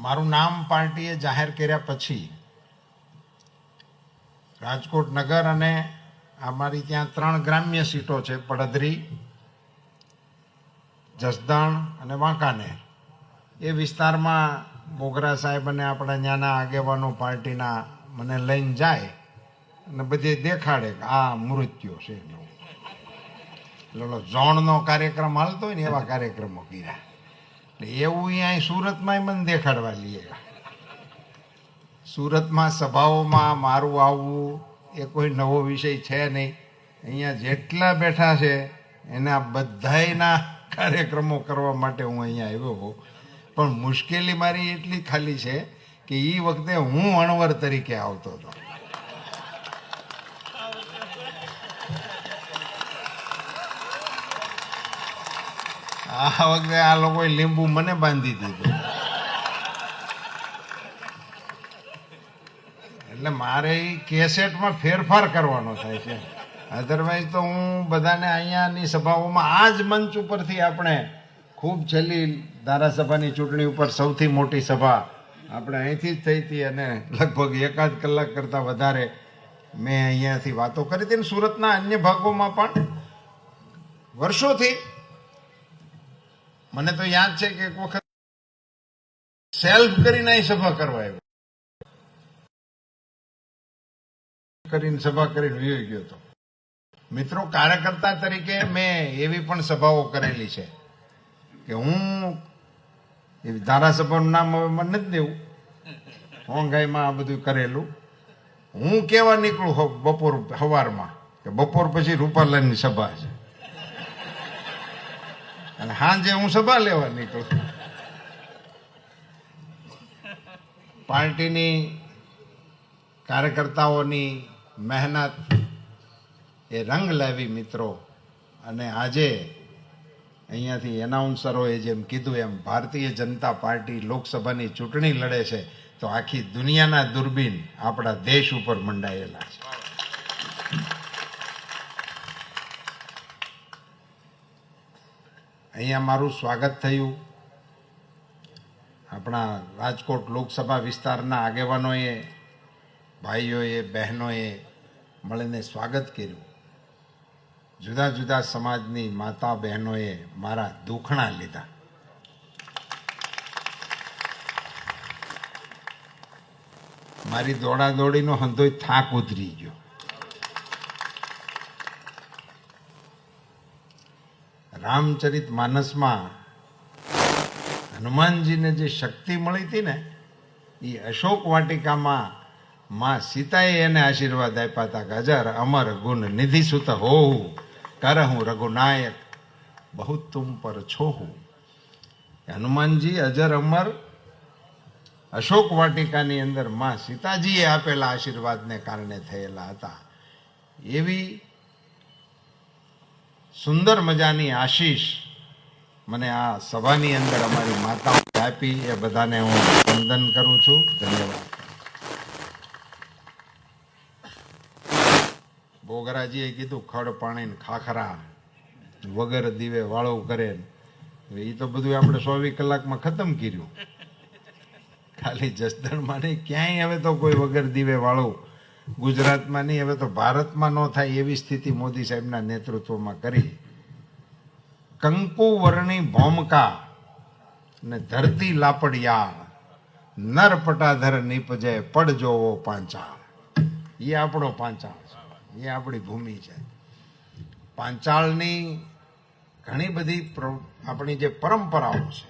મારું નામ પાર્ટીએ જાહેર કર્યા પછી રાજકોટ નગર અને અમારી ત્યાં 3 ગ્રામ્ય સીટો છે, પડધરી, જસદણ અને વાંકાનેર. એ વિસ્તારમાં બોગરા સાહેબ અને આપણા ત્યાંના આગેવાનો પાર્ટીના મને લઈને જાય અને બધે દેખાડે કે આ મૃત્યુ છે. ઝોનનો કાર્યક્રમ હાલતો હોય ને એવા કાર્યક્રમો કર્યા. એવું અહીંયા સુરતમાં મને દેખાડવા લઈએ. સુરતમાં સભાઓમાં મારું આવવું એ કોઈ નવો વિષય છે નહીં. અહીંયા જેટલા બેઠા છે એના બધાયના કાર્યક્રમો કરવા માટે હું અહીંયા આવ્યો હોઉં. પણ મુશ્કેલી મારી એટલી ખાલી છે કે એ વખતે હું અણવર તરીકે આવતો હતો. આ વખતે આ લોકોએ લીંબુ મને બાંધી દીધું. એટલે મારે એ કેસેટમાં ફેરફાર કરવાનો થાય છે. અધરવાઇઝ તો હું બધાને અહીંયાની સભાઓમાં આ જ મંચ ઉપરથી આપણે ખૂબ છેલ્લી ધારાસભાની ચૂંટણી ઉપર સૌથી મોટી સભા આપણે અહીંથી જ થઈ હતી અને લગભગ 1.5 કલાક કરતાં વધારે મેં અહીંયાથી વાતો કરી હતી. સુરતના અન્ય ભાગોમાં પણ વર્ષોથી મને તો યાદ છે કે એક વખત સેલ્ફ કરીને અહીં સભા કરવા આવ્યો, કરીને સભા કરીને વયો ગયો હતો. મિત્રો, કાર્યકર્તા તરીકે મેં એવી પણ સભાઓ કરેલી છે કે હું ધારાસભાનું નામ હવે મને નથી દેવું, હોંગાઈમાં આ બધું કરેલું. હું કેવા નીકળું બપોર સવારમાં કે બપોર પછી રૂપાલાની સભા છે અને સાંજે હું સભા લેવા નીકળું. પાર્ટીની કાર્યકર્તાઓની મહેનત એ રંગ લાવી મિત્રો. અને આજે અહીંયાથી એનાઉન્સરોએ જેમ કીધું એમ ભારતીય જનતા પાર્ટી લોકસભાની ચૂંટણી લડે છે તો આખી દુનિયાના દૂરબીન આપણા દેશ ઉપર મંડાયેલા છે. અહીંયા મારું સ્વાગત થયું. આપણા રાજકોટ લોકસભા વિસ્તારના આગેવાનોએ, ભાઈઓએ, બહેનોએ મળીને સ્વાગત કર્યું. જુદા જુદા સમાજની માતા બહેનોએ મારા દુખણા લીધા. મારી દોડાદોડીનો હંધોય થાક ઉતરી ગયો. રામચરિત માનસમાં હનુમાનજીને જે શક્તિ મળી હતી ને એ અશોક વાટિકામાં માં સીતાએ એને આશીર્વાદ આપ્યા હતા કે અજર અમર ગુણ નિધિ સુત હોઉં કરહું રઘુનાયક બહુ તુમ પર છોહું. હનુમાનજી અજર અમર અશોક વાટિકાની અંદર માં સીતાજીએ આપેલા આશીર્વાદને કારણે થયેલા હતા. એવી સુંદર મજાની આશીષ મને આ સભાની અંદર અમારી માતાઓ આપી. એ બધાને હું વંદન કરું છું. ધન્યવાદ. બોગરાજીએ કીધું ખડ પાણી ખાખરા વગર દીવે વાળું કરે. એ તો બધું આપણે 24 કલાકમાં ખતમ કર્યું. ખાલી જસદણમાં નહીં, ક્યાંય હવે તો કોઈ વગર દીવે વાળું ગુજરાતમાં નહીં, હવે તો ભારતમાં ન થાય એવી સ્થિતિ મોદી સાહેબના નેતૃત્વમાં કરી. કંકુ વર્ણી ભોમકા ને ધરતી લાપડિયા નર પટાધર નીપજે પડ જોવો પાંચાળ. એ આપણો પાંચાળ છે, એ આપણી ભૂમિ છે. પાંચાળની ઘણી બધી આપણી જે પરંપરાઓ છે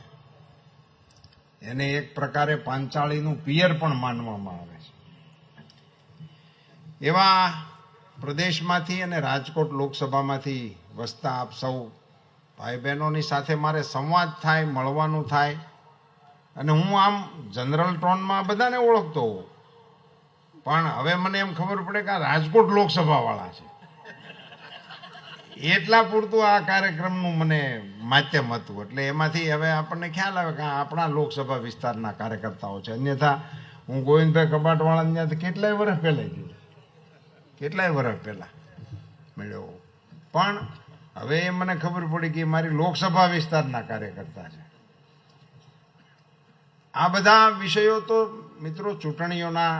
એને એક પ્રકારે પાંચાળીનું પિયર પણ માનવામાં આવે છે. એવા પ્રદેશમાંથી અને રાજકોટ લોકસભામાંથી વસતા આપ સૌ ભાઈ બહેનોની સાથે મારે સંવાદ થાય, મળવાનું થાય. અને હું આમ જનરલ ટોનમાં બધાને ઓળખતો હોઉં, પણ હવે મને એમ ખબર પડે કે આ રાજકોટ લોકસભાવાળા છે એટલા પૂરતું આ કાર્યક્રમનું મને માધ્યમ હતું. એટલે એમાંથી હવે આપણને ખ્યાલ આવે કે આપણા લોકસભા વિસ્તારના કાર્યકર્તાઓ છે. અન્યથા હું ગોવિંદભાઈ કબાટવાળાને ત્યાંથી કેટલાય વર્ષ પહેલાં મળ્યો. પણ હવે એ મને ખબર પડી કે મારી લોકસભા વિસ્તારના કાર્યકર્તા છે. આ બધા વિષયો તો મિત્રો ચૂંટણીઓના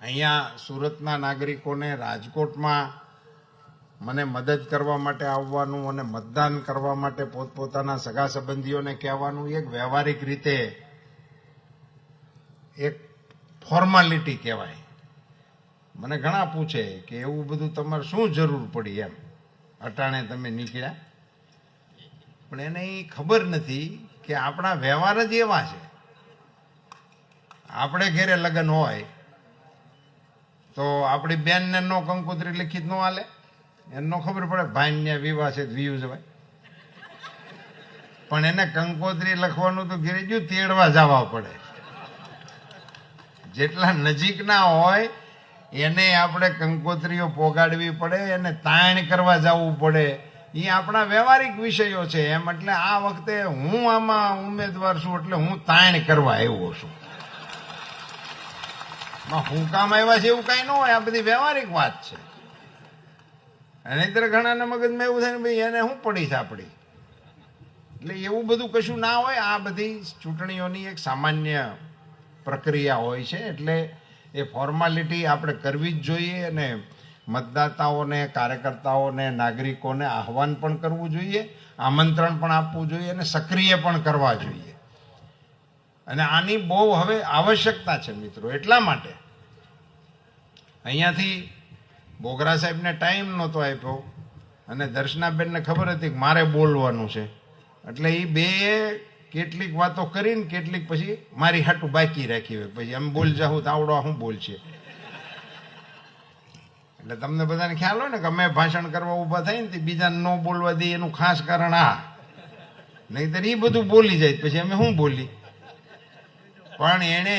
અહીંયા સુરતના નાગરિકોને રાજકોટમાં મને મદદ કરવા માટે આવવાનું અને મતદાન કરવા માટે પોતપોતાના સગા સંબંધીઓને કહેવાનું એક વ્યવહારિક રીતે એક ફોર્માલિટી કહેવાય. મને ઘણા પૂછે કે એવું બધું તમારે શું જરૂર પડી એમ, અટાણે તમે નીકળ્યા. પણ એને એ ખબર નથી કે આપણા વ્યવહાર જ એવા છે. આપણે ઘેરે લગ્ન હોય તો આપણી બેનને નો કંકોત્રી લિખિત ન હાલે, એને નો ખબર પડે ભાઈને વિવાહ છે વિયું જવાય. પણ એને કંકોત્રી લખવાનું તો ઘેરે જ તેડવા જવા પડે. જેટલા નજીકના હોય એને આપણે કંકોત્રીઓ પોગાડવી પડે, એને તાણ કરવા જવું પડે. એ આપણા વ્યવહારિક વિષયો છે એમ. એટલે આ વખતે હું આમાં ઉમેદવાર છું એટલે હું તાણ કરવા આવ્યો છું. હું કામ આવ્યા છે એવું કઈ ન હોય, આ બધી વ્યવહારિક વાત છે. નહીતર ઘણાના મગજમાં એવું થાય ને ભાઈ એને શું પડી છે આપણી. એટલે એવું બધું કશું ના હોય. આ બધી ચૂંટણીઓની એક સામાન્ય પ્રક્રિયા હોય છે. એટલે એ ફોર્માલિટી આપણે કરવી જ જોઈએ અને મતદાતાઓને, કાર્યકર્તાઓને, નાગરિકોને આહવાન પણ કરવું જોઈએ, આમંત્રણ પણ આપવું જોઈએ અને સક્રિય પણ કરવા જોઈએ. અને આની બહુ હવે આવશ્યકતા છે મિત્રો. એટલા માટે અહીંયાથી બોગરા સાહેબને ટાઈમ નહોતો આપ્યો અને દર્શનાબેનને ખબર હતી કે મારે બોલવાનું છે. એટલે એ બે કેટલીક વાતો કરીને કેટલીક પછી મારી હાટું બાકી રાખી હોય. પછી એમ બોલ જાઉં તો આવડો શું બોલશે. એટલે તમને બધાને ખ્યાલ હોય ને કે અમે ભાષણ કરવા ઊભા થાય ને બીજાને ન બોલવા દઈએ એનું ખાસ કારણ આ. નહીંતર એ બધું બોલી જાય પછી અમે શું બોલી. પણ એણે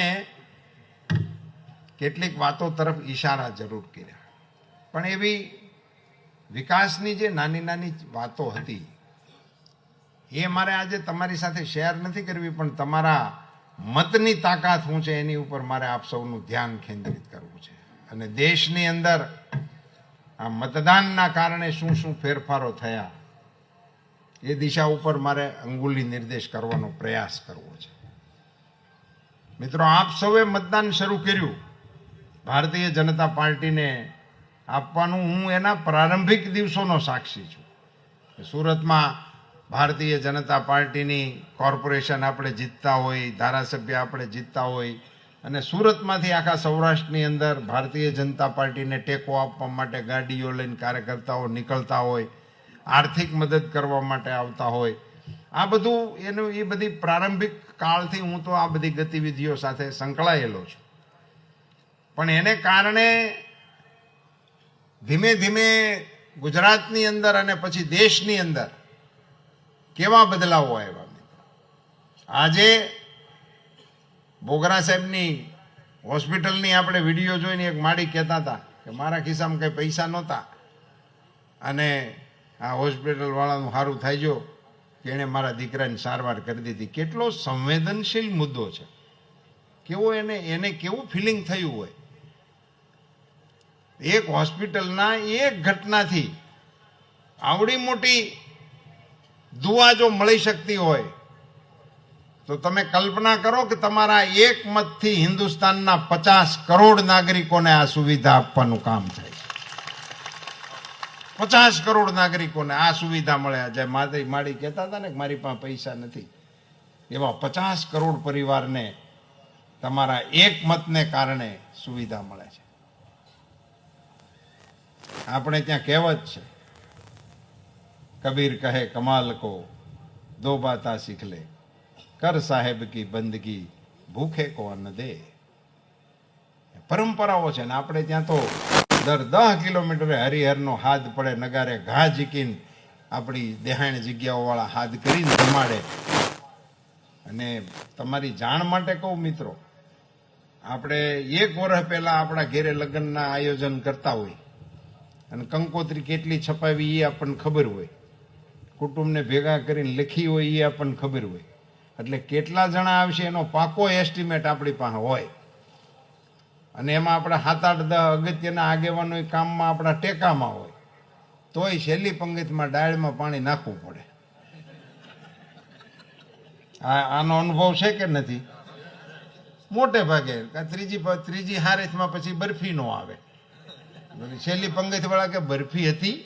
કેટલીક વાતો તરફ ઈશારા જરૂર કર્યા. પણ એવી વિકાસની જે નાની નાની વાતો હતી એ મારે આજે તમારી સાથે શેર નથી કરવી, પણ તમારા મતની તાકાત શું છે એની ઉપર મારે આપ સૌનું ધ્યાન કેન્દ્રિત કરવું છે. અને દેશની અંદર આ મતદાનના કારણે શું શું ફેરફારો થયા એ દિશા ઉપર મારે અંગુલી નિર્દેશ કરવાનો પ્રયાસ કરવો છે. મિત્રો, આપ સૌએ મતદાન શરૂ કર્યું ભારતીય જનતા પાર્ટીને આપવાનું. હું એના પ્રારંભિક દિવસોનો સાક્ષી છું. સુરતમાં ભારતીય જનતા પાર્ટીની કોર્પોરેશન આપણે જીતતા હોય, ધારાસભ્ય આપણે જીતતા હોય અને સુરતમાંથી આખા સૌરાષ્ટ્રની અંદર ભારતીય જનતા પાર્ટીને ટેકો આપવા માટે ગાડીઓ લઈને કાર્યકર્તાઓ નીકળતા હોય, આર્થિક મદદ કરવા માટે આવતા હોય. આ બધું એનું એ બધી પ્રારંભિક કાળથી હું તો આ બધી ગતિવિધિઓ સાથે સંકળાયેલો છું. પણ એને કારણે ધીમે ધીમે ગુજરાતની અંદર અને પછી દેશની અંદર કેવા બદલાવો આવ્યા. આજે બોગરા સાહેબની હોસ્પિટલની આપણે વિડીયો જોઈને એક માળી કહેતા હતા કે મારા ખિસ્સામાં કંઈ પૈસા નહોતા અને આ હોસ્પિટલ વાળાનું સારું થાય જો કે એણે મારા દીકરાની સારવાર કરી દીધી. કેટલો સંવેદનશીલ મુદ્દો છે. કેવો એને કેવું ફિલિંગ થયું હોય. એક હોસ્પિટલના એક ઘટનાથી આવડી મોટી દુઆ જો મળી શકતી હોય તો તમે કલ્પના કરો કે તમારા એક મતથી હિન્દુસ્તાનના 50 કરોડ નાગરિકોને આ સુવિધા આપવાનું કામ થાય. 50 કરોડ નાગરિકોને આ સુવિધા મળે. જે માડી કહેતા હતા ને કે મારી પાસે પૈસા નથી, એવા 50 કરોડ પરિવારને તમારા એક મતને કારણે સુવિધા મળે છે. આપણે ત્યાં કહેવત છે, કબીર કહે કમાલ કો દો બાતા શીખ લે, કર સાહેબ કી બંદગી ભૂખે કો અન્ન દે. પરંપરાઓ છે ને આપણે ત્યાં તો દર 10 કિલોમીટરે હરિહરનો હાથ પડે, નગારે ઘા ઝીકીને આપણી દેહાણ જગ્યાઓ વાળા હાથ કરીને જમાડે. અને તમારી જાણ માટે કહું મિત્રો, આપણે 1 વર્ષ પહેલા આપણા ઘેરે લગ્નના આયોજન કરતા હોય અને કંકોત્રી કેટલી છપાવી એ આપણને ખબર હોય, કુટુંબને ભેગા કરીને લખી હોય એ આપણને ખબર હોય. એટલે કેટલા જણા આવશે એનો પાકો એસ્ટિમેટ આપણી પાસે હોય. અને એમાં આપણા 7-8-10 અગત્યના આગેવાનો કામમાં આપણા ટેકામાં હોય, તોય છેલ્લી પંગતમાં ડાળમાં પાણી નાખવું પડે. આનો અનુભવ છે કે નથી? મોટે ભાગે ત્રીજી હારેસમાં પછી બરફી નો આવે. છેલ્લી પંગત વાળા કે બરફી હતી.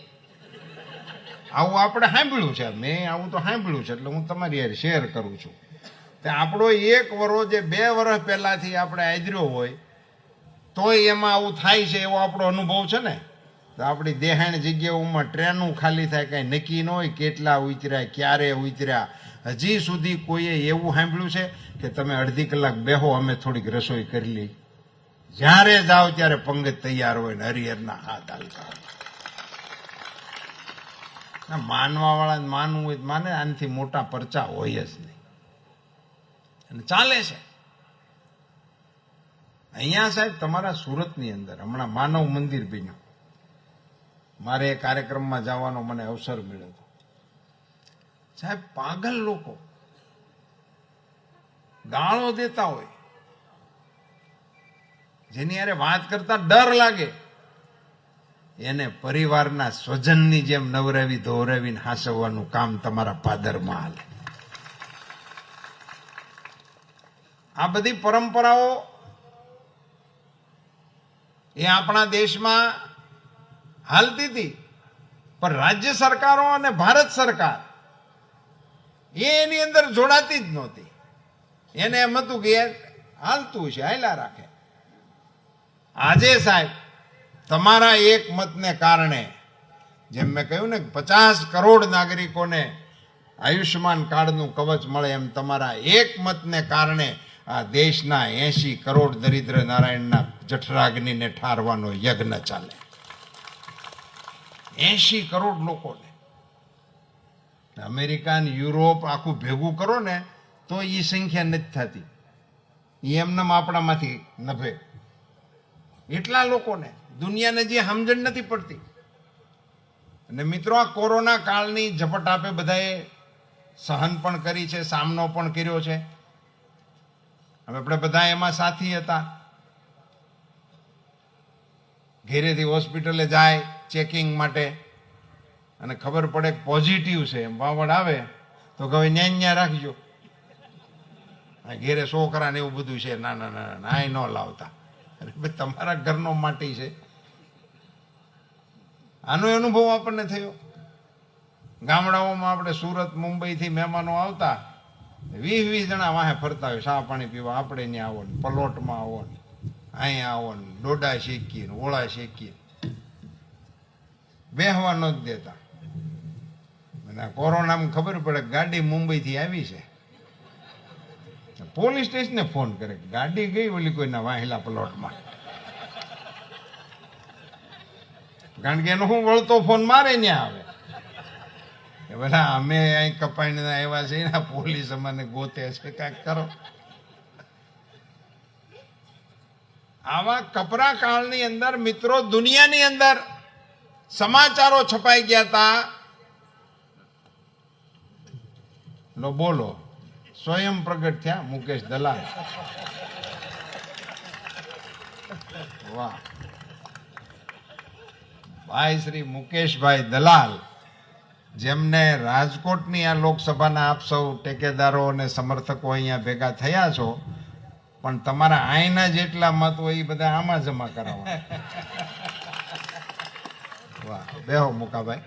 આવું આપણે સાંભળ્યું છે, મેં આવું તો સાંભળ્યું છે, એટલે હું તમારી યાર શેર કરું છું. આપણો 1 વર્ષ જે 2 વર્ષ પહેલાથી આપણે આદર્યો હોય તોય એમાં આવું થાય છે એવો આપણો અનુભવ છે ને. તો આપણી દેહાણ જગ્યાઓમાં ટ્રેનું ખાલી થાય, કાંઈ નક્કી ન હોય કેટલા ઉતર્યા, ક્યારે ઉતર્યા. હજી સુધી કોઈએ એવું સાંભળ્યું છે કે તમે અડધી કલાક બેહો, અમે થોડીક રસોઈ કરી લઈ? જ્યારે જાઓ ત્યારે પંગત તૈયાર હોય ને હરિહરના હાથ હાલતા હોય. માનવા વાળા માનવું હોય માને, આનાથી મોટા પરચા હોય જ નહીં. અને ચાલે છે અહીંયા સાહેબ તમારા સુરતની અંદર હમણાં માનવ મંદિર બન્યું. મારે એ કાર્યક્રમમાં જવાનો મને અવસર મળ્યો હતો. સાહેબ પાગલ લોકો ગાળો દેતા હોય, જેની યારે વાત કરતા ડર લાગે, એને પરિવારના સ્વજનની જેમ નવરાવી ધોરાવીને હાંસવવાનું કામ તમારા પાદરમાં હાલે. આ બધી પરંપરાઓ એ આપણા દેશમાં હાલતી હતી, પણ રાજ્ય સરકારો અને ભારત સરકાર એની અંદર જોડાતી જ નહોતી. એને એમ હતું કે હાલતું છે, હાલ્યા રાખે. આજે સાહેબ તમારા એક મતને કારણે, જેમ મેં કહ્યું ને 50 કરોડ નાગરિકોને આયુષ્યમાન કાર્ડનું કવચ મળે, એમ તમારા એક મતને કારણે આ દેશના 80 કરોડ દરિદ્ર નારાયણના જઠરાગ્નિને ઠારવાનો યજ્ઞ ચાલે. 80 કરોડ લોકોને. અમેરિકા ને યુરોપ આખું ભેગું કરો ને તો એ સંખ્યા નથી થતી. એમનેમ આપણામાંથી નભે. એટલા લોકોને દુનિયાને જે સમજણ નથી પડતી. અને મિત્રો, આ કોરોના કાળની ઝપટ આપે બધાએ સહન પણ કરી છે, સામનો પણ કર્યો છે. હવે આપણે બધા એમાં સાથી હતા. ઘેરેથી હોસ્પિટલે જાય ચેકિંગ માટે, અને ખબર પડે પોઝિટિવ છે, એમ વાવડ આવે તો કે ન્યા રાખજો, ઘેરે છોકરા ને એવું બધું છે, ના ના ના ના ન લાવતા. અરે ભાઈ, તમારા ઘરનો માટી છે. આનો અનુભવ આપણને થયો. ગામડાઓમાં આપણે સુરત મુંબઈથી મહેમાનો આવતા, 20 જણા વાહે ફરતા હોય ચા પાણી પીવા. આપણે ત્યાં આવો ને, પલોટમાં આવો ને, અહીંયા આવો ને, ડોડા શેકીએ ને, ઓળા શેકીએ, બેહવા ન જ દેતા. અને કોરોનામાં ખબર પડે ગાડી મુંબઈથી આવી છે, પોલીસ સ્ટેશને ફોન કરે, ગાડી ગઈ ઓલી કોઈના વાહેલા પ્લોટમાં. કારણ કે એનો હું વળતો ફોન મારે ત્યાં આવે. બધા અમે અહીં કપાઈને આવ્યા છે ને, પોલીસ અમને ગોતે છે, કાંઈક કરો. આવા કપરા કાળની અંદર મિત્રો, દુનિયાની અંદર સમાચારો છપાઈ ગયા હતા. લો બોલો, સ્વયં પ્રગટ થયા મુકેશ દલાલ. વાહ ભાઈ, શ્રી મુકેશભાઈ દલાલ, જેમને રાજકોટની આ લોકસભાના આપ સૌ ટેકેદારો અને સમર્થકો અહીંયા ભેગા થયા છો, પણ તમારા આઈના જેટલા મત હોય એ બધા આમાં જમા કરાવવા. વાહ, બેહો મુકાભાઈ.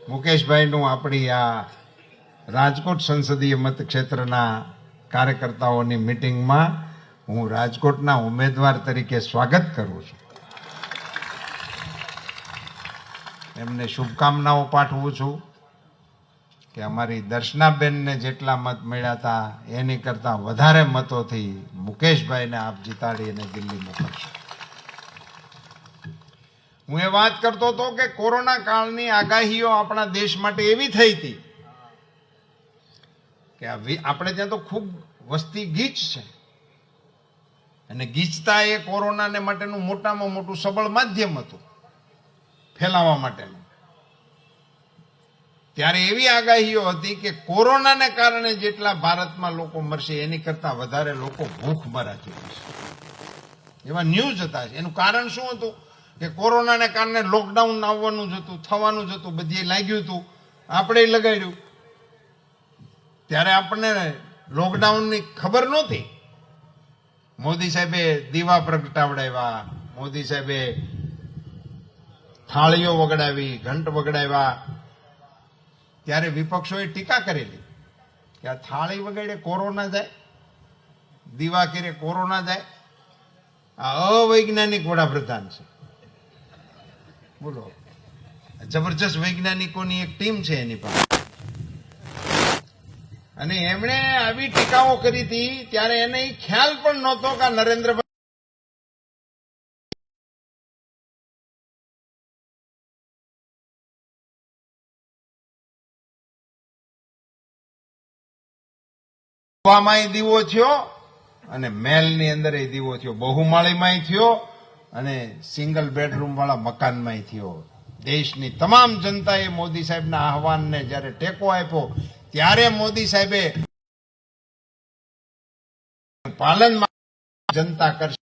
મુકેશભાઈનું આપણી આ રાજકોટ સંસદીય મતક્ષેત્રના કાર્યકર્તાઓની મિટિંગમાં હું રાજકોટના ઉમેદવાર તરીકે સ્વાગત કરું છું. એમને શુભકામનાઓ પાઠવું છું કે અમારી દર્શનાબેનને જેટલા મત મળ્યા હતા એની કરતાં વધારે મતોથી મુકેશભાઈને આપ જીતાડી અને દિલ્હી મોકલશો. હું એ વાત કરતો હતો કે કોરોના કાળની આગાહીઓ આપણા દેશ માટે એવી થઈ હતી કે આપણે ત્યાં તો ખૂબ વસ્તી ગીચ છે, અને ગીચતા એ કોરોનાને માટેનું મોટામાં મોટું સબળ માધ્યમ હતું ફેલાવા માટેનું. ત્યારે એવી આગાહીઓ હતી કે કોરોનાને કારણે જેટલા ભારતમાં લોકો મરશે એની કરતા વધારે લોકો ભૂખમરા થઈ જશે, એવા ન્યૂઝ હતા. એનું કારણ શું હતું? કે કોરોનાને કારણે લોકડાઉન આવવાનું જ હતું, થવાનું જ હતું, બધે લાગ્યું હતું, આપણે લગાડ્યું. ત્યારે આપણને લોકડાઉનની ખબર નહોતી. મોદી સાહેબે દીવા પ્રગટાવડાવ્યા, મોદી સાહેબે થાળીઓ વગડાવી, ઘંટ વગડાવ્યા. ત્યારે વિપક્ષોએ ટીકા કરેલી કે આ થાળી વગાડે કોરોના જાય, દીવા કરે કોરોના જાય. આ અવૈજ્ઞાનિક વડાપ્રધાન છે. બોલો, જબરજસ્ત વૈજ્ઞાનિકોની એક ટીમ છે એની પાસે. અને એમણે આવી ટીકાઓ કરી હતી ત્યારે એને ખ્યાલ પણ નહોતો કે નરેન્દ્રભાઈ હવામાં દીવો થયો અને મહેલની અંદર એ દીવો થયો, બહુમાળીમાં થયો અને સિંગલ બેડરૂમ વાળા મકાનમાં થયો. દેશની તમામ જનતાએ મોદી સાહેબના આહવાનને જયારે ટેકો આપ્યો ત્યારે મોદી સાહેબે પાલન જનતા કરશે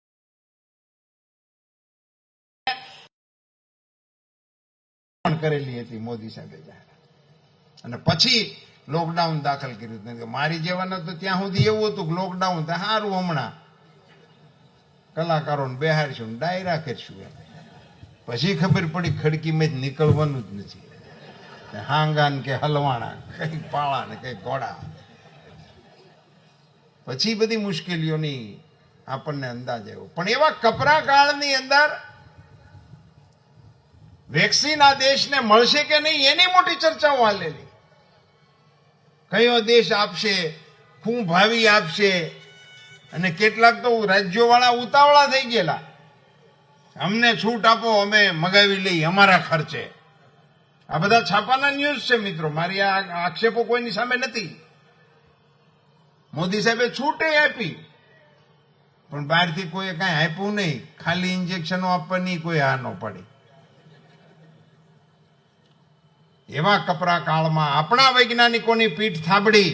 કરેલી હતી મોદી સાહેબે. અને પછી લોકડાઉન દાખલ કર્યું. મારી જેવાના તો ત્યાં સુધી એવું હતું કે લોકડાઉન સારું, હમણાં કલાકારોને બેહારશું, ડાયરા કરશું. પછી ખબર પડી ખડકીમાં જ નીકળવાનું જ નથી. હાંગાન કે હલવાણા, કઈ પાળા ને કઈ ઘોડા. પછી બધી મુશ્કેલીઓની આપણને અંદાજ આવ્યો. પણ એવા કપરા કાળની અંદર વેક્સિન આ દેશને મળશે કે નહીં એની મોટી ચર્ચાઓ હાલેલી. કયો દેશ આપશે, શું ભાવી આપશે, અને કેટલાક તો રાજ્યો વાળા ઉતાવળા થઈ ગયેલા, અમને છૂટ આપો, અમે મગાવી લઈ અમારા ખર્ચે. આ બધા છાપાના ન્યૂઝ છે મિત્રો, મારી આ આક્ષેપો કોઈની સામે નથી. મોદી સાહેબે છૂટે આપી પણ બહારથી કોઈ કઈ આપ્યું નહીં, ખાલી ઇન્જેક્શનો આપવાની કોઈ હા ન પડી. એવા કપરા કાળમાં આપણા વૈજ્ઞાનિકોની પીઠ થાબડી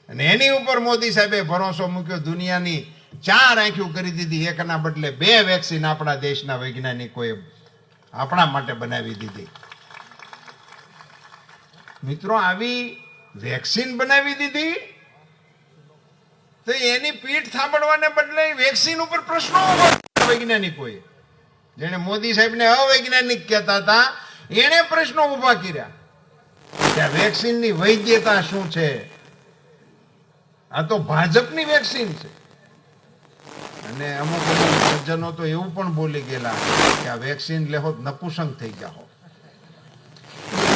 અને એની ઉપર મોદી સાહેબે ભરોસો મૂક્યો. દુનિયાની 4 આંખ્યું કરી દીધી, એકના બદલે 2 વેક્સિન આપણા દેશના વૈજ્ઞાનિકોએ આપણા માટે બનાવી દીધી. મિત્રો, આવી વેક્સિન બનાવી દીધી તો એની પીઠ થાબડવાને બદલે વેક્સિન ઉપર પ્રશ્નો વૈજ્ઞાનિકોએ, જેને મોદી સાહેબને અવૈજ્ઞાનિક કહેતા હતા, એને પ્રશ્નો ઉભા કર્યા કે આ વેક્સિનની વૈધતા શું છે. આ તો ભાજપની વેક્સિન છે. અને અમુક સજ્જનો તો એવું પણ બોલી ગયેલા કે આ વેક્સિન લેહો નપુસંગ થઈ ગયા.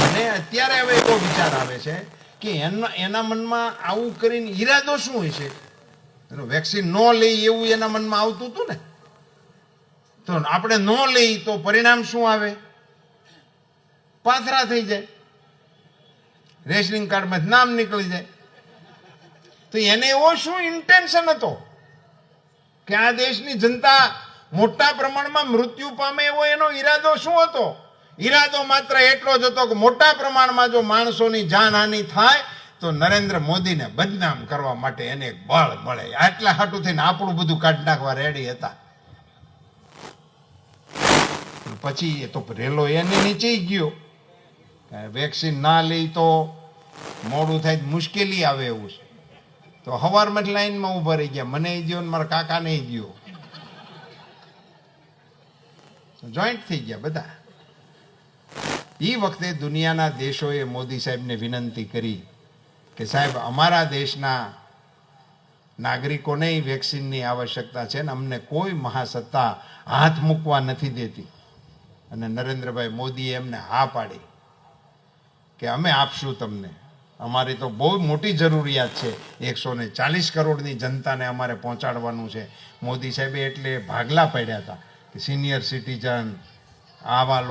અને અત્યારે હવે એવો વિચાર આવે છે કે એના મનમાં આવું કરીને ઈરાદો શું હોય છે. વેક્સિન ન લઈ એવું એના મનમાં આવતું હતું ને, તો આપણે ન લઈ તો પરિણામ શું આવે? પાથરા થઈ જાય, રેશનિંગ કાર્ડમાં નામ નીકળી જાય. તો એને એવો શું ઇન્ટેન્શન હતો કે આ દેશની જનતા મોટા પ્રમાણમાં મૃત્યુ પામે, એવો એનો ઈરાદો શું હતો? ઈરાદો માત્ર એટલો જ હતો કે મોટા પ્રમાણમાં જો માણસોની જાનહાનિ થાય તો નરેન્દ્ર મોદીને બદનામ કરવા માટે એને બળ મળે. આટલા હાટું થઈને આપણું બધું કાઢી નાખવા રેડી હતા. પછી એ તો રેલો એની નીચે ગયો. વેક્સિન ના લઈ તો મોડું થાય, મુશ્કેલી આવે એવું છે. તો હવારમાં જ લાઈનમાં ઉભા રહી ગયા. મને ગયો ને મારા કાકાને ગયો, જોઈન્ટ થઈ ગયા બધા. એ વખતે દુનિયાના દેશોએ મોદી સાહેબને વિનંતી કરી કે સાહેબ, અમારા દેશના નાગરિકોને વેક્સિનની આવશ્યકતા છે ને અમને કોઈ મહાસત્તા હાથ મૂકવા નથી દેતી. અને નરેન્દ્રભાઈ મોદીએ એમને હા પાડી કે અમે આપશું તમને. અમારી તો બહુ મોટી જરૂરિયાત છે, 140 કરોડની જનતાને અમારે પહોંચાડવાનું છે. મોદી સાહેબે એટલે ભાગલા પાડ્યા હતા કે સિનિયર સિટીઝન, આવા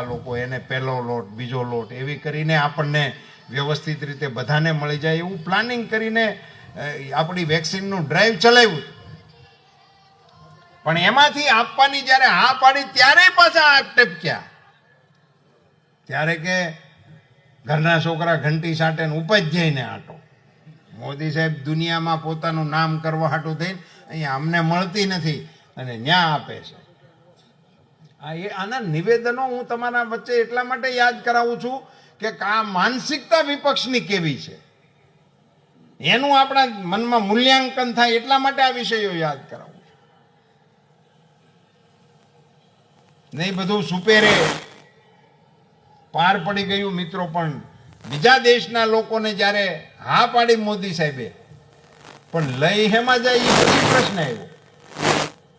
લોકો એને પહેલો લોટ, બીજો લોટ, એવી કરીને આપણને વ્યવસ્થિત રીતે બધાને મળી જાય એવું પ્લાનિંગ કરીને આપણી વેક્સિનનું ડ્રાઈવ ચલાવ્યું. પણ એમાંથી આપવાની જ્યારે હા પાડી ત્યારે પાછા આ ટપક્યા. ત્યારે કે ઘરના છોકરા ઘંટી સાટે ને ઉપાધ્યાયને આટો. મોદી સાહેબ દુનિયામાં પોતાનું નામ કરવા હાટું થઈને અહીંયા અમને મળતી નથી અને ન્યા આપે છે. આના નિવેદનો હું તમારા વચ્ચે એટલા માટે યાદ કરાવું છું કે આ માનસિકતા વિપક્ષની કેવી છે એનું આપણા મનમાં મૂલ્યાંકન થાય એટલા માટે આ વિષયો યાદ કરાવું છું. નહીં બધું સુપેરે પાર પડી ગયું મિત્રો, પણ બીજા દેશના લોકોને જ્યારે હા પાડી મોદી સાહેબે, પણ લઈ હેમાં જાય એ પછી પ્રશ્ન આવ્યો.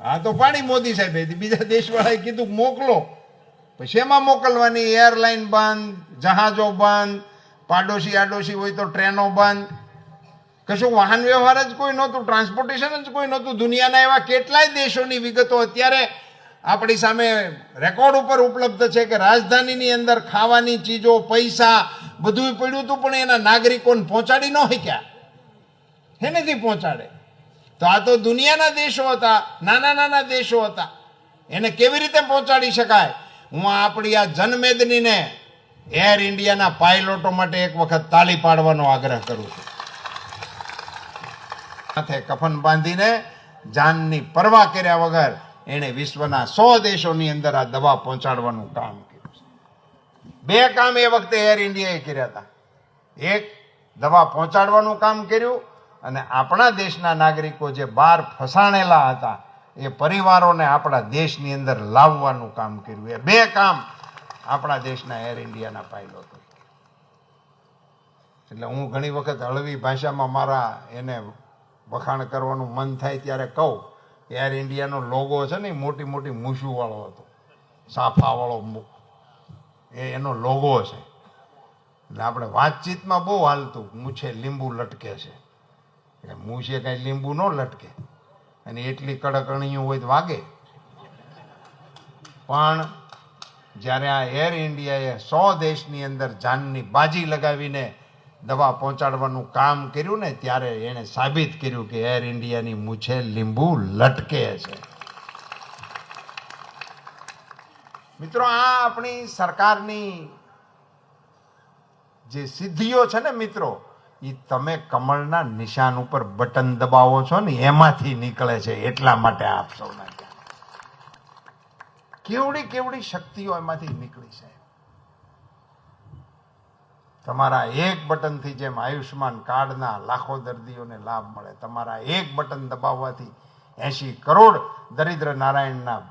હા તો પાડી મોદી સાહેબે, બીજા દેશવાળાએ કીધું મોકલો, પછી એમાં મોકલવાની? એરલાઇન બંધ, જહાજો બંધ, પાડોશી આડોશી હોય તો ટ્રેનો બંધ, કશું વાહન વ્યવહાર જ કોઈ નહોતું, ટ્રાન્સપોર્ટેશન જ કોઈ નહોતું. દુનિયાના એવા કેટલાય દેશોની વિગતો અત્યારે આપણી સામે રેકોર્ડ ઉપર ઉપલબ્ધ છે કે રાજધાનીની અંદર ખાવાની ચીજો, પૈસા બધું પડ્યું હતું, પણ એના નાગરિકોને પહોંચાડી ન શક્યા. હે નથી પહોંચાડે. તો આ તો દુનિયાના દેશો હતા, નાના નાના દેશો હતા, એને કેવી રીતે પહોંચાડી શકાય? હું આપણી આ જનમેદનીને એર ઇન્ડિયાના પાયલોટો માટે એક વખત તાળી પાડવાનો આગ્રહ કરું છું. માથે કફન બાંધીને જાનની પરવા કર્યા વગર એણે વિશ્વના 100 દેશોની અંદર આ દવા પહોંચાડવાનું કામ કર્યું છે. 2 કામ એ વખતે એર ઇન્ડિયાએ કર્યા હતા. એક, દવા પહોંચાડવાનું કામ કર્યું, અને આપણા દેશના નાગરિકો જે બહાર ફસાણેલા હતા એ પરિવારોને આપણા દેશની અંદર લાવવાનું કામ કર્યું. એ 2 કામ આપણા દેશના એર ઇન્ડિયાના પાયલોટો. એટલે હું ઘણી વખત હળવી ભાષામાં મારા એને વખાણ કરવાનું મન થાય ત્યારે કહું, એર ઇન્ડિયાનો લોગો છે ને મોટી મોટી મૂછું વાળો હતો, સાફા વાળો એનો લોગો છે. એટલે આપણે વાતચીતમાં બહુ હાલતું, મૂછે લીંબુ લટકે છે. મૂછે કઈ લીંબુ ન લટકે, અને એટલી કડકણીયું હોય તો વાગે. પણ જ્યારે આ એર ઇન્ડિયાએ 100 દેશની અંદર જાનની બાજી લગાવીને દવા પહોંચાડવાનું કામ કર્યું ને, ત્યારે એણે સાબિત કર્યું કે એર ઇન્ડિયાની મૂછે લીંબુ લટકે છે. મિત્રો, આ આપણી સરકારની જે સિદ્ધિઓ છે ને મિત્રો, એ તમે કમળના નિશાન ઉપર બટન દબાવો છો ને એમાંથી નીકળે છે. એટલા માટે આપ સૌના કેવડી કેવડી શક્તિઓ એમાંથી નીકળી છે. તમારા એક બટનથી, જેમ આયુષ્માન કાર્ડના લાખો દર્દીઓને લાભ મળે, તમારા એક બટન દબાવવાથી 80 કરોડ દરિદ્ર નારાયણના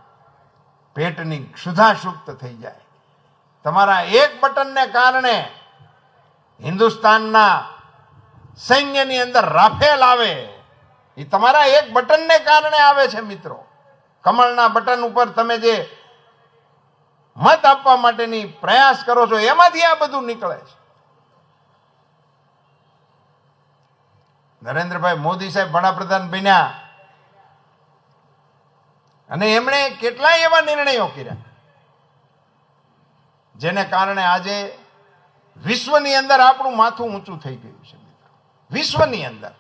પેટની ક્ષુધા શુક્ત થઈ જાય. તમારા એક બટનને કારણે હિન્દુસ્તાનના સૈન્યની અંદર રાફેલ આવે, એ તમારા એક બટનને કારણે આવે છે. મિત્રો, કમળના બટન ઉપર તમે જે મત આપવા માટેની પ્રયાસ કરો છો એમાંથી આ બધું નીકળે છે. નરેન્દ્રભાઈ મોદી સાહેબ વડાપ્રધાન બન્યા અને એમણે કેટલાય એવા નિર્ણયો કર્યા જેને કારણે આજે વિશ્વની અંદર આપણું માથું ઊંચું થઈ ગયું છે. વિશ્વની અંદર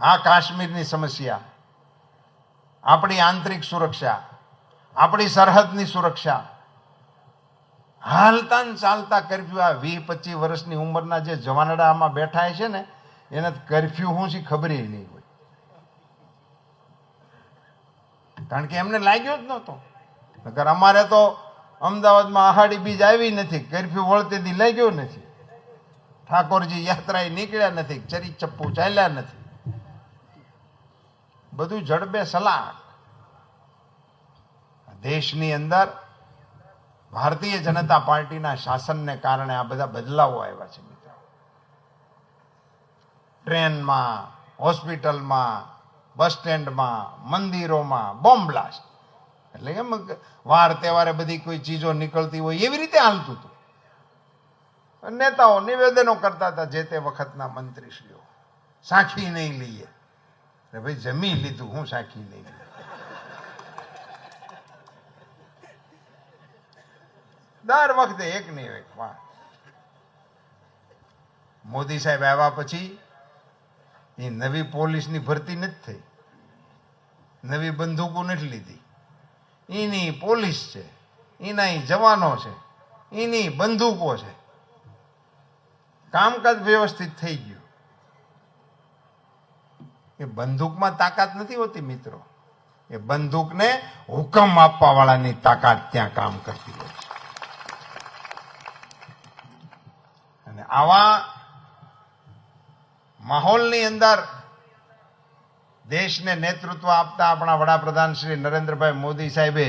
આ કાશ્મીરની સમસ્યા, આપણી આંતરિક સુરક્ષા, આપણી સરહદની સુરક્ષા, હાલતા ને ચાલતા કરફ્યુ, આ 20-25 વર્ષની ઉંમરના જે જવાનડા આમાં બેઠા છે ને, એને કરફ્યુ શું છે ખબર નહીં હોય. કારણ કે એમને લાગ્યો જ નહોતો. નકર અમારે તો અમદાવાદમાં આહાડી બીજ આવી નથી, કરફ્યુ વળતેથી લાગ્યો નથી, ઠાકોરજી યાત્રાએ નીકળ્યા નથી, ચરી ચપ્પુ ચાલ્યા નથી, બધું જડબે સલાહ. દેશની અંદર ભારતીય જનતા પાર્ટીના શાસનને કારણે આ બધા બદલાવો આવ્યા છે. મિત્રો, ટ્રેનમાં, હોસ્પિટલમાં, બસ સ્ટેન્ડમાં, મંદિરોમાં બોમ્બ બ્લાસ્ટ. એટલે એમ વાર તહેવારે બધી કોઈ ચીજો નીકળતી હોય એવી રીતે હાલતું હતું. નેતાઓ નિવેદનો કરતા હતા, જે તે વખતના મંત્રીશ્રીઓ, સાખી નહીં લઈએ. ભાઈ જમી લીધું, હું સાખી નહીં લઈએ. દર વખતે એક નહીં એક વાત. મોદી સાહેબ આવ્યા પછી એ નવી પોલીસની ભરતી નથી થઈ, નવી બંદૂકો નથી લીધી. એની પોલીસ છે, એના જવાનો છે, એની બંદૂકો છે. કામકાજ વ્યવસ્થિત થઈ ગયું. એ બંદૂકમાં તાકાત નથી હોતી મિત્રો, એ બંદૂકને હુકમ આપવા વાળાની તાકાત ત્યાં કામ કરતી હોય છે. અને આવા માહોલની અંદર દેશને નેતૃત્વ આપતા આપણા વડાપ્રધાન શ્રી નરેન્દ્રભાઈ મોદી સાહેબે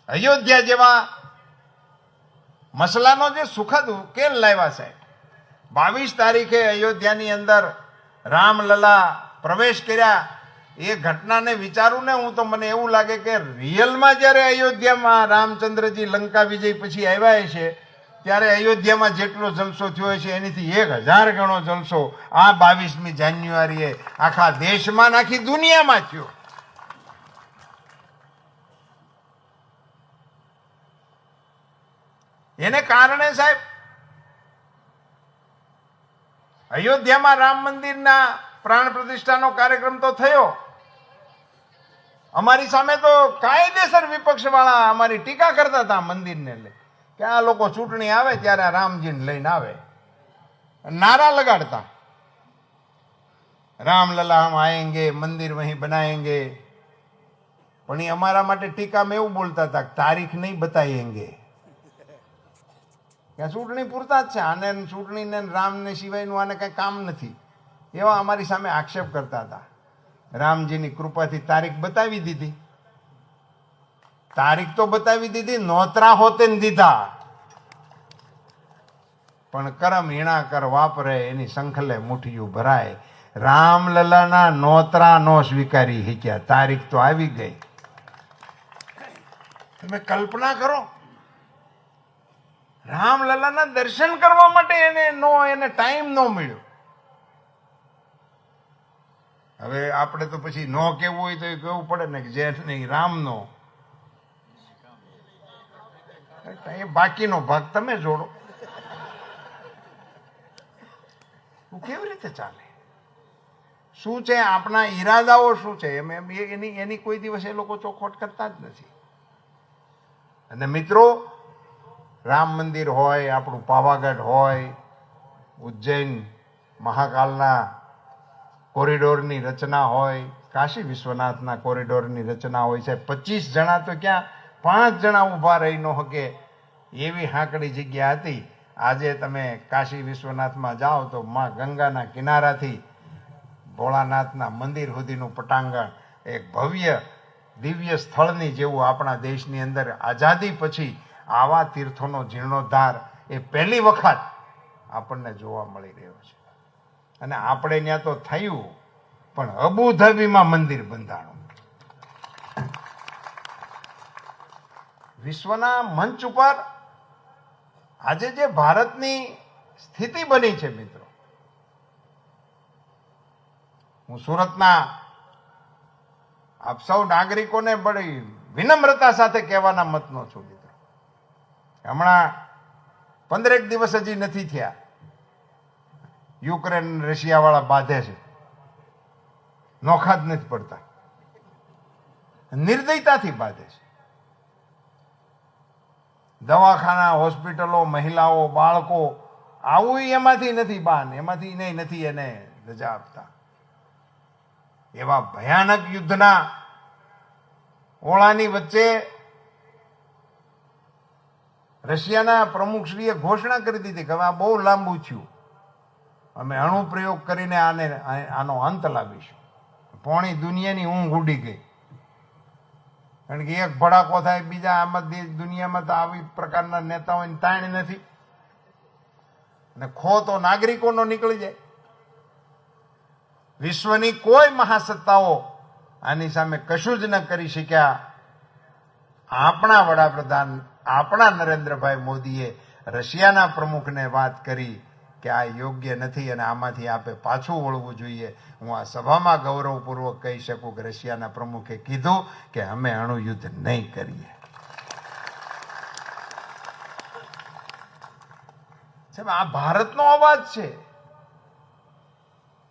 અયોધ્યા જેવા મસલાનો જે સુખદ ઉકેલ લાવ્યા સાહેબ. 22 તારીખે અયોધ્યાની અંદર રામલલા પ્રવેશ કર્યા. એ ઘટનાને વિચારું ને હું તો મને એવું લાગે કે રિયલમાં જ્યારે અયોધ્યામાં રામચંદ્રજી લંકા વિજય પછી આવ્યા છે ત્યારે અયોધ્યામાં જેટલો જલસો થયો છે એનીથી 1000 ગણો જલસો આ 22મી જાન્યુઆરીએ આખા દેશમાં આખી દુનિયામાં થયો. એને કારણે સાહેબ અયોધ્યામાં રામ મંદિરના પ્રાણ પ્રતિષ્ઠાનો કાર્યક્રમ તો થયો. અમારી સામે તો કાયદેસર વિપક્ષ વાળા અમારી ટીકા કરતા હતા મંદિરને લઈ કે આ લોકો ચૂંટણી આવે ત્યારે આ રામજીને લઈને આવે, નારા લગાડતા રામલલા હમ આएंगे મંદિર વહીં બનાएंगे. પણ એ અમારા માટે ટીકામાં એવું બોલતા હતા તારીખ નહીં બતાएंगे. કે ચૂંટણી પૂરતા જ છે, આને ચૂંટણીને રામને સિવાયનું આને કઈ કામ નથી, એવા અમારી સામે આક્ષેપ કરતા હતા. રામજીની કૃપાથી તારીખ બતાવી દીધી. તારીખ તો બતાવી દીધી, નોતરા હોતે ને દીધા, પણ કરમ હીણા કર વાપરે એની સંખલે મુઠિયું ભરાય. રામલલાના નોતરા નો સ્વીકારી શક્યા, તારીખ તો આવી ગઈ. તમે કલ્પના કરો, રામલલાના દર્શન કરવા માટે એને ટાઈમ ન મળ્યો. હવે આપણે તો પછી નો કેવું હોય તો એ કહેવું પડે ને કે જે નહીં રામનો એ બાકીનો ભાગ તમે જોડો. કેવી રીતે ચાલે? શું છે આપણા ઈરાદાઓ શું છે એની કોઈ દિવસ એ લોકો ચોખવટ કરતા જ નથી. અને મિત્રો, રામ મંદિર હોય, આપણું પાવાગઢ હોય, ઉજ્જૈન મહાકાલના કોરિડોરની રચના હોય, કાશી વિશ્વનાથના કોરિડોરની રચના હોય છે. 25 જણા તો ક્યાં 5 જણા ઊભા રહી ન શકે એવી હાંકડી જગ્યા હતી. આજે તમે કાશી વિશ્વનાથમાં જાઓ તો માં ગંગાના કિનારાથી ભોળાનાથના મંદિર સુધીનું પટાંગણ એક ભવ્ય દિવ્ય સ્થળની જેવું આપણા દેશની અંદર આઝાદી પછી આવા તીર્થોનો જીર્ણોદ્ધાર એ પહેલી વખત આપણને જોવા મળી રહ્યો છે. અને આપણે ત્યાં તો થયું, પણ અબુધાબીમાં મંદિર બંધાણું. વિશ્વના મંચ ઉપર આજે જે ભારતની સ્થિતિ બની છે મિત્રો, હું સુરતના આપ સૌ નાગરિકોને બડી વિનમ્રતા સાથે કહેવાના મતનો છું મિત્રો. હમણાં 15 દિવસ હજી નથી થયા, યુક્રેન રશિયા વાળા બાંધે છે, નોખા જ નથી પડતા, નિર્દયતાથી બાંધે છે. દવાખાના, હોસ્પિટલો, મહિલાઓ, બાળકો, આવું એમાંથી નથી બાન, એમાંથી નથી એને રજા આપતા. એવા ભયાનક યુદ્ધના ઓળાની વચ્ચે રશિયાના પ્રમુખશ્રીએ ઘોષણા કરી દીધી કે હવે આ બહુ લાંબુ થયું, અમે અણુ પ્રયોગ કરીને આનો અંત લાવીશું. પોણી દુનિયાની ઊંઘ ઉડી ગઈ, કારણ કે એક ભડાકો થાય, બીજા આમાં દુનિયામાં તો આવી પ્રકારના નેતાઓની તાણ નથી, અને ખો તો નાગરિકોનો નીકળી જાય. વિશ્વની કોઈ મહાસત્તાઓ આની સામે કશું જ ન કરી શક્યા. આપણા વડાપ્રધાન, આપણા નરેન્દ્રભાઈ મોદીએ રશિયાના પ્રમુખને વાત કરી કે આ યોગ્ય નથી અને આમાંથી આપે પાછું વળવું જોઈએ. હું આ સભામાં ગૌરવપૂર્વક કહી શકું કે રશિયાના પ્રમુખે કીધું કે અમે અણુ યુદ્ધ નહીં કરીએ. આ ભારતનો અવાજ છે,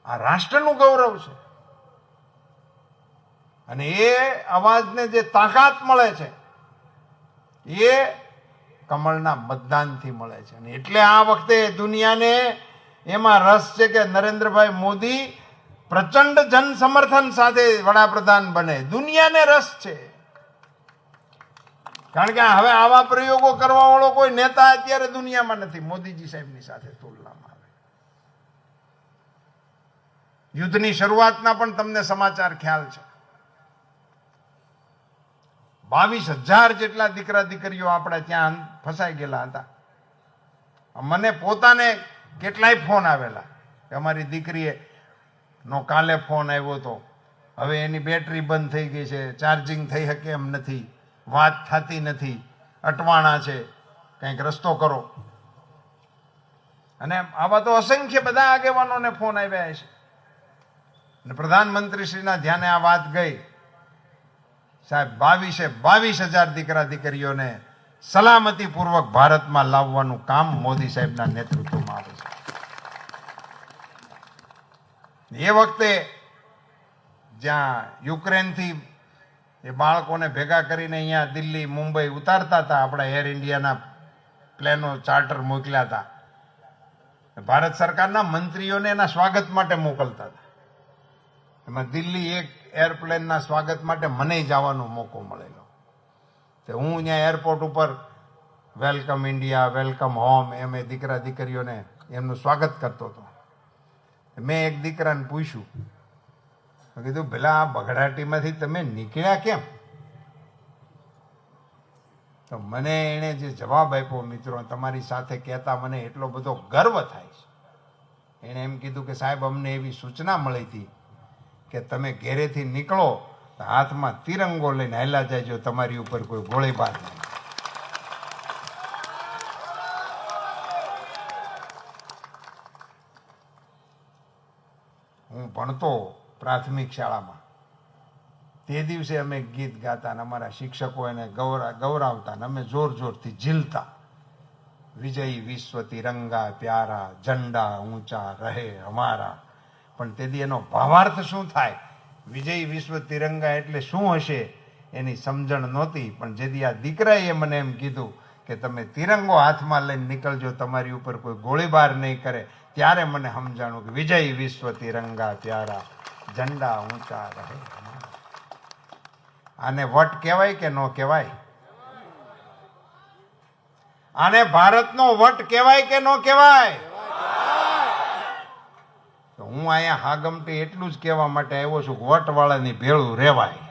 આ રાષ્ટ્રનું ગૌરવ છે, અને એ અવાજને જે તાકાત મળે છે એ કમળના મતદાનથી મળે છે. અને એટલે આ વખતે દુનિયાને એમાં રસ છે કે નરેન્દ્રભાઈ મોદી પ્રચંડ જન સમર્થન સાથે વડાપ્રધાન બને. દુનિયાને રસ છે, કારણ કે હવે આવા પ્રયોગો કરવા વાળો કોઈ નેતા અત્યારે દુનિયામાં નથી મોદીજી સાહેબની સાથે તુલનામાં. આવે યુદ્ધની શરૂઆતના પણ તમને સમાચાર ખ્યાલ છે. 22,000 જેટલા દીકરા દીકરીઓ આપણે ત્યાં ફસાઈ ગયેલા હતા. મને પોતાને કેટલાય ફોન આવેલા કે અમારી દીકરીએ નો કાલે ફોન આવ્યો હતો, હવે એની બેટરી બંધ થઈ ગઈ છે, ચાર્જિંગ થઈ શકે એમ નથી, વાત થતી નથી, અટવાણા છે, કંઈક રસ્તો કરો. અને આવા તો અસંખ્ય બધા આગેવાનોને ફોન આવ્યા છે. અને પ્રધાનમંત્રીશ્રીના ધ્યાને આ વાત ગઈ. સાહેબ 22,000 દીકરા દીકરીઓને સલામતી પૂર્વક ભારતમાં લાવવાનું કામ મોદી સાહેબના નેતૃત્વમાં આવે છે. એ વખતે જ્યાં યુક્રેનથી એ બાળકોને ભેગા કરીને અહીંયા દિલ્હી મુંબઈ ઉતારતા હતા, આપણા એર ઇન્ડિયાના પ્લેનો ચાર્ટર મોકલ્યા હતા. ભારત સરકારના મંત્રીઓને એના સ્વાગત માટે મોકલતા હતા. એમાં દિલ્હી એક એરપ્લેનના સ્વાગત માટે મને જવાનો મોકો મળેલો. તો હું ત્યાં એરપોર્ટ ઉપર વેલકમ ઇન્ડિયા, વેલકમ હોમ એમ એ દીકરા દીકરીઓને એમનું સ્વાગત કરતો હતો. મેં એક દીકરાને પૂછ્યું, મેં કીધું ભલા આ બગડાટીમાંથી તમે નીકળ્યા કેમ? તો મને એણે જે જવાબ આપ્યો, મિત્રો તમારી સાથે કહેતા મને એટલો બધો ગર્વ થાય છે. એણે એમ કીધું કે સાહેબ અમને એવી સૂચના મળી હતી કે તમે ઘેરેથી નીકળો તો હાથમાં તિરંગો લઈને હાલ્યા જાયજો, તમારી ઉપર કોઈ ગોળીબાર નહીં. હું ભણતો પ્રાથમિક શાળામાં, તે દિવસે અમે ગીત ગાતા અને અમારા શિક્ષકો એને ગૌરવતા અને અમે જોર જોરથી ઝીલતા. વિજયી વિશ્વ તિરંગા પ્યારા, ઝંડા ઊંચા રહે હમારા. પણ તેથી એનો ભાવાર્થ શું થાય, વિજયી વિશ્વ તિરંગા એટલે શું હશે એની સમજણ નહોતી. પણ જેથી આ દીકરાએ મને એમ કીધું કે તમે તિરંગો હાથમાં લઈને નીકળજો, તમારી ઉપર કોઈ ગોળીબાર નહીં કરે, ત્યારે મને સમજાણું કે વિજયી વિશ્વ તિરંગા પ્યારા, ઝંડા ઊંચા રહે. આને વટ કહેવાય કે ન કહેવાય? આને ભારતનો વટ કહેવાય કે ન કહેવાય? તો હું અહીંયા હાગમટી એટલું જ કહેવા માટે આવ્યો છું કે વટવાળાની ભેળું રહેવાય.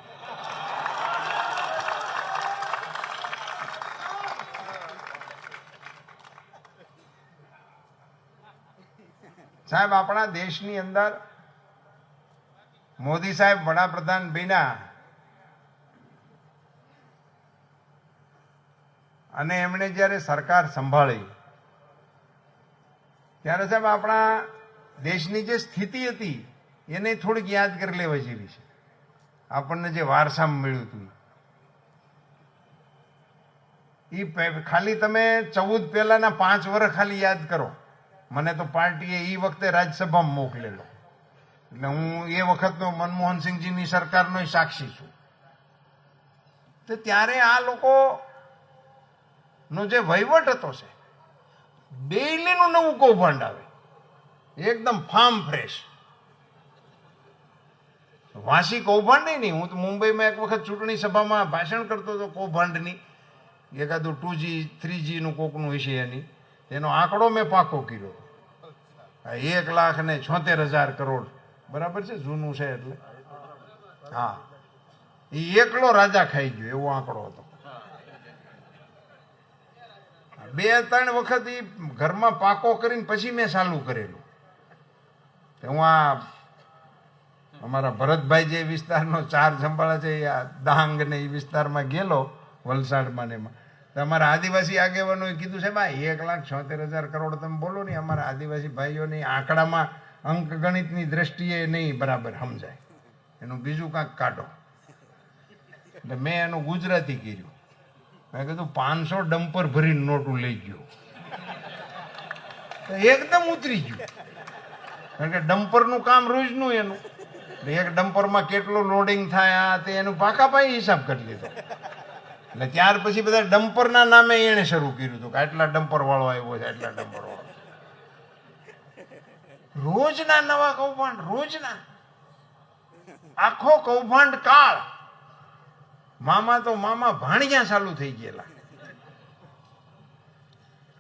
સાહેબ આપણા દેશની અંદર મોદી સાહેબ વડાપ્રધાન બન્યા અને એમણે જ્યારે સરકાર સંભાળી ત્યારે સાહેબ આપણા દેશની જે સ્થિતિ હતી એને થોડીક યાદ કરી લેવા જેવી છે. આપણને જે વારસામાં મળ્યું હતું એ ખાલી તમે 14 પહેલાના 5 વર્ષ ખાલી યાદ કરો. મને તો પાર્ટીએ એ વખતે રાજ્યસભામાં મોકલેલો, એટલે હું એ વખતનો મનમોહનસિંહજીની સરકારનો સાક્ષી છું. તો ત્યારે આ લોકો નો જે વહીવટ હતો છે, ડેઈલીનું નવું કૌભાંડ આવે, એકદમ ફાર્મ ફ્રેશ. વાસી કૌભાંડ નહીં. હું તો મુંબઈમાં એક વખત ચૂંટણી સભામાં ભાષણ કરતો હતો કૌભાંડની, એકાદું 2G 3G નું કોકનું વિશે એની એનો આંકડો મેં પાકો કર્યો. 1,76,000 કરોડ બરાબર છે, જૂનું છે એટલે. હા, એ એકલો રાજા ખાઈ ગયો એવો આંકડો હતો. 2-3 વખત એ ઘરમાં પાકો કરીને પછી મેં ચાલુ કરેલું. હું આ અમારા ભરતભાઈ જે વિસ્તારનો 4 સંભાળે છે, ડાંગ ને એ વિસ્તારમાં ગયેલો, વલસાડમાં ને એમાં, તો અમારા આદિવાસી આગેવાનોએ કીધું છે ભાઈ 1,76,000 કરોડ તમે બોલો ને, અમારા આદિવાસી ભાઈઓની આંકડામાં અંક ગણિતની દ્રષ્ટિએ નહીં બરાબર સમજાય, એનું બીજું કાંઈક કાઢો. એટલે મેં એનું ગુજરાતી કર્યું. મેં કીધું 500 ડમ્પર ભરીને નોટું લઈ ગયો. એકદમ ઉતરી ગયું, કારણ કે ડમ્પરનું કામ રોજનું એનું. એક ડમ્પરમાં કેટલું લોડિંગ થાય આ તે એનું પાકાપાઈ હિસાબ કરી લીધો. એટલે ત્યાર પછી બધા ડમ્પરના નામે એને શરૂ કર્યું હતું કે આટલા ડમ્પર વાળો આવ્યો છે, આટલા ડમ્પર વાળો. રોજના નવા કૌભાંડ, રોજના. આખો કૌભાંડ કાળ મામા તો મામા ભાણિયા ચાલુ થઈ ગયેલા.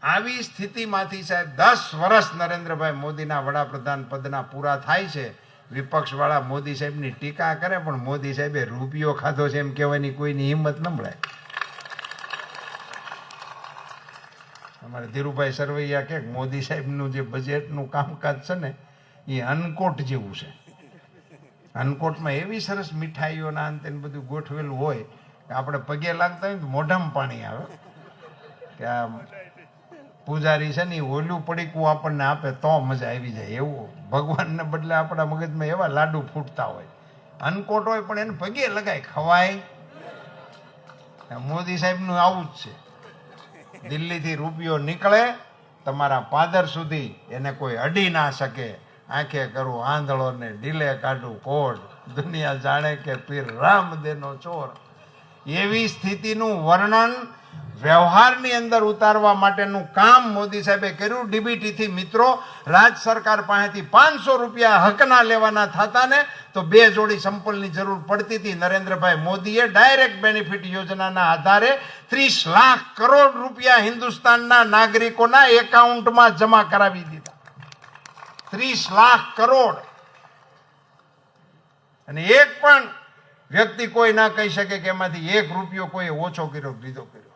આવી સ્થિતિમાંથી સાહેબ 10 વર્ષ નરેન્દ્રભાઈ મોદીના વડાપ્રધાન પદના પૂરા થાય છે. વિપક્ષ વાળા મોદી સાહેબની ટીકા કરે, પણ મોદી સાહેબે રૂપિયો ખાધો છે એમ કહેવાની કોઈની હિંમત ન મળે. અમારે ધીરુભાઈ સરવૈયા કે મોદી સાહેબનું જે બજેટનું કામકાજ છે ને એ અનકોટ જેવું છે. અનકોટમાં એવી સરસ મીઠાઈઓના અંતે બધું ગોઠવેલું હોય કે આપણે પગે લાગતા હોય તો મોઢામાં પાણી આવે કે આ પૂજારી છે ને ઓલું પડીકું આપણને આપે તો મજા આવી જાય. એવું ભગવાનને બદલે આપણા મગજમાં એવા લાડુ ફૂટતા હોય. અનકોટ હોય પણ એને પગે લગાય ખવાય. મોદી સાહેબનું આવું જ છે. દિલ્હીથી રૂપિયો નીકળે તમારા પાદર સુધી એને કોઈ અડી ના શકે. આંખે કરું આંધળો ને ઢીલે કાઢું કોડ, દુનિયા જાણે કે પીર રામદેનો ચોર. એવી સ્થિતિનું વર્ણન વ્યવહારની અંદર ઉતારવા માટેનું કામ મોદી સાહેબે કર્યું. ડીબીટીથી મિત્રો રાજ સરકાર પાસેથી 500 રૂપિયા હકના લેવાના થતા ને તો 2 જોડી સંપલની જરૂર પડતી હતી. નરેન્દ્રભાઈ મોદીએ ડાયરેક્ટ બેનિફિટ યોજનાના આધારે 30 લાખ કરોડ રૂપિયા હિન્દુસ્તાનના નાગરિકોના એકાઉન્ટમાં જમા કરાવી દીધા. 30 લાખ કરોડ. અને એક પણ વ્યક્તિ કોઈ ના કહી શકે કે એમાંથી 1 રૂપિયો કોઈ ઓછો કર્યો લીધો કર્યો.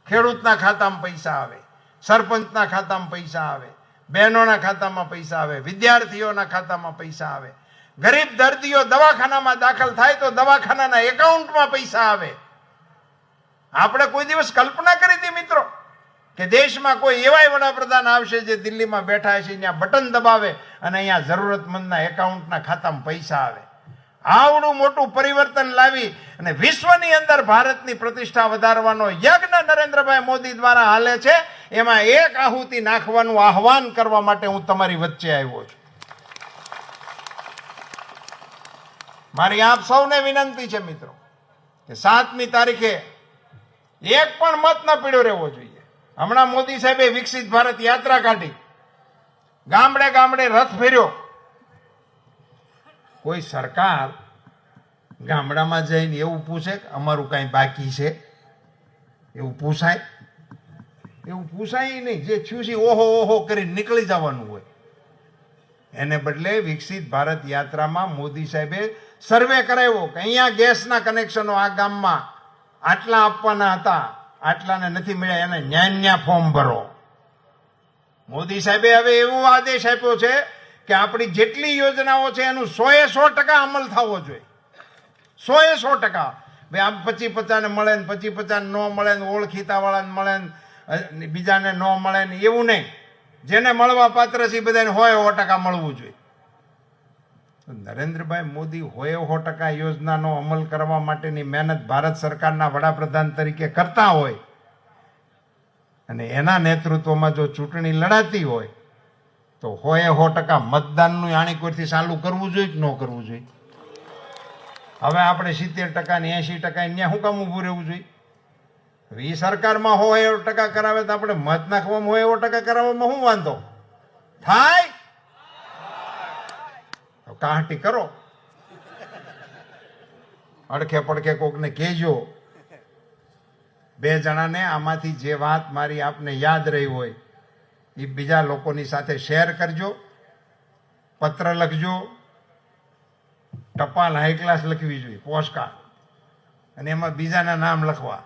ખેડૂતના ખાતામાં પૈસા આવે, સરપંચના ખાતામાં પૈસા આવે, બહેનોના ખાતામાં પૈસા આવે, વિદ્યાર્થીઓના ખાતામાં પૈસા આવે. ગરીબ દર્દીઓ દવાખાનામાં દાખલ થાય તો દવાખાનાના એકાઉન્ટમાં પૈસા આવે. આપણે કોઈ દિવસ કલ્પના કરી હતી મિત્રો કે દેશમાં કોઈ એવાય વડાપ્રધાન આવશે જે દિલ્હીમાં બેઠા છે ત્યાં બટન દબાવે અને અહીંયા જરૂરતમંદના એકાઉન્ટના ખાતામાં પૈસા આવે. આવડું મોટું પરિવર્તન લાવી અને વિશ્વની અંદર ભારતની પ્રતિષ્ઠા વધારવાનો યજ્ઞ નરેન્દ્રભાઈ મોદી દ્વારા હાલે છે. એમાં એક આહુતિ નાખવાનું આહવાન કરવા માટે હું તમારી વચ્ચે આવ્યો છું. મારી આપ સૌને વિનંતી છે મિત્રો કે 7મી તારીખે એક પણ મત ન પીડ્યો રહેવો જોઈએ. હમણાં મોદી સાહેબે વિકસિત ભારત યાત્રા કાઢી, ગામડે ગામડે રથ ફેર્યો. કોઈ સરકાર ગામડામાં જઈને એવું પૂછે કે અમારું કાંઈ બાકી છે? એવું પૂછાય? એવું પૂછાય નહીં. જે થયું છે ઓહો ઓહો કરીને નીકળી જવાનું હોય. એને બદલે વિકસિત ભારત યાત્રામાં મોદી સાહેબે સર્વે કરાવ્યો કે અહીંયા ગેસના કનેક્શનો આ ગામમાં આટલા આપવાના હતા, આટલાને નથી મળ્યા, એને ન્યા ફોર્મ ભરો. મોદી સાહેબે હવે એવો આદેશ આપ્યો છે કે આપણી જેટલી યોજનાઓ છે એનું 100% અમલ થવો જોઈએ. 100%. ભાઈ આમ 25-50 ને મળે ને 25-50 ન મળે ને ઓળખીતા વાળાને મળે ને બીજાને ન મળે ને એવું નહીં. જેને મળવા પાત્ર છે બધાને 100% મળવું જોઈએ. નરેન્દ્રભાઈ મોદી 100% યોજનાનો અમલ કરવા માટેની મહેનત ભારત સરકારના વડાપ્રધાન તરીકે કરતા હોય અને એના નેતૃત્વમાં જો ચૂંટણી લડાતી હોય તો 100% મતદાનનું આણીકોરથી ચાલુ કરવું જોઈએ કે ન કરવું જોઈએ? હવે આપણે 70% ને 80% ત્યાં શું કામ ઊભું રહેવું જોઈએ? હવે એ સરકારમાં 100% કરાવે તો આપણે મત નાખવામાં 100% કરાવવામાં શું વાંધો થાય? કાહટી કરો, અડખે પડખે કોકને કહેજો. 2 જણાને આમાંથી જે વાત મારી આપને યાદ રહી હોય એ બીજા લોકોની સાથે શેર કરજો. પત્ર લખજો, ટપાલ હાઈ ક્લાસ લખવી જોઈએ, પોસ્ટકાર્ડ, અને એમાં બીજાના નામ લખવા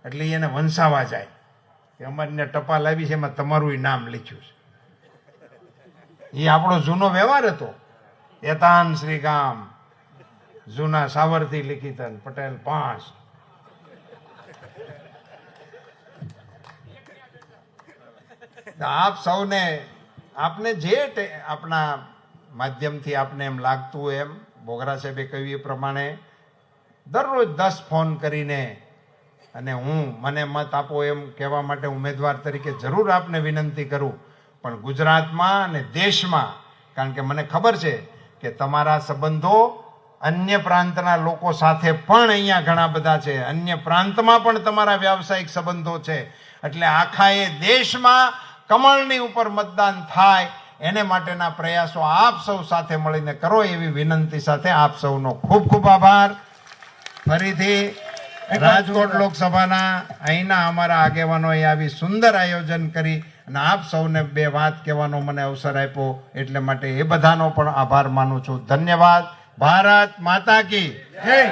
એટલે એને વંશાવા જાય કે અમારીને ટપાલ આવી છે એમાં તમારું નામ લખ્યું છે. એ આપણો જૂનો વ્યવહાર હતો. એતાન શ્રીગામ જૂના સાવરથી લિખિતન પટેલ 5. આપ સૌને આપને જે આપના માધ્યમથી આપને એમ લાગતું હોય એમ બોગરા સાહેબે કહ્યું એ પ્રમાણે દરરોજ 10 ફોન કરીને અને મને મત આપો એમ કહેવા માટે ઉમેદવાર તરીકે જરૂર આપને વિનંતી કરું. પણ ગુજરાતમાં અને દેશમાં, કારણ કે મને ખબર છે કે તમારા સંબંધો અન્ય પ્રાંતના લોકો સાથે પણ અહીંયા ઘણા બધા છે, અન્ય પ્રાંતમાં પણ તમારા વ્યાવસાયિક સંબંધો છે. એટલે આખા એ દેશમાં કમળની ઉપર મતદાન થાય એને માટેના પ્રયાસો આપ સૌ સાથે મળીને કરો એવી વિનંતી સાથે આપ સૌનો ખૂબ ખૂબ આભાર. ફરીથી રાજકોટ લોકસભાના અહીંના અમારા આગેવાનોએ આવી સુંદર આયોજન કરી અને આપ સૌને બે વાત કહેવાનો મને અવસર આપ્યો એટલે માટે એ બધાનો પણ આભાર માનું છું. ધન્યવાદ. ભારત માતા કી જય.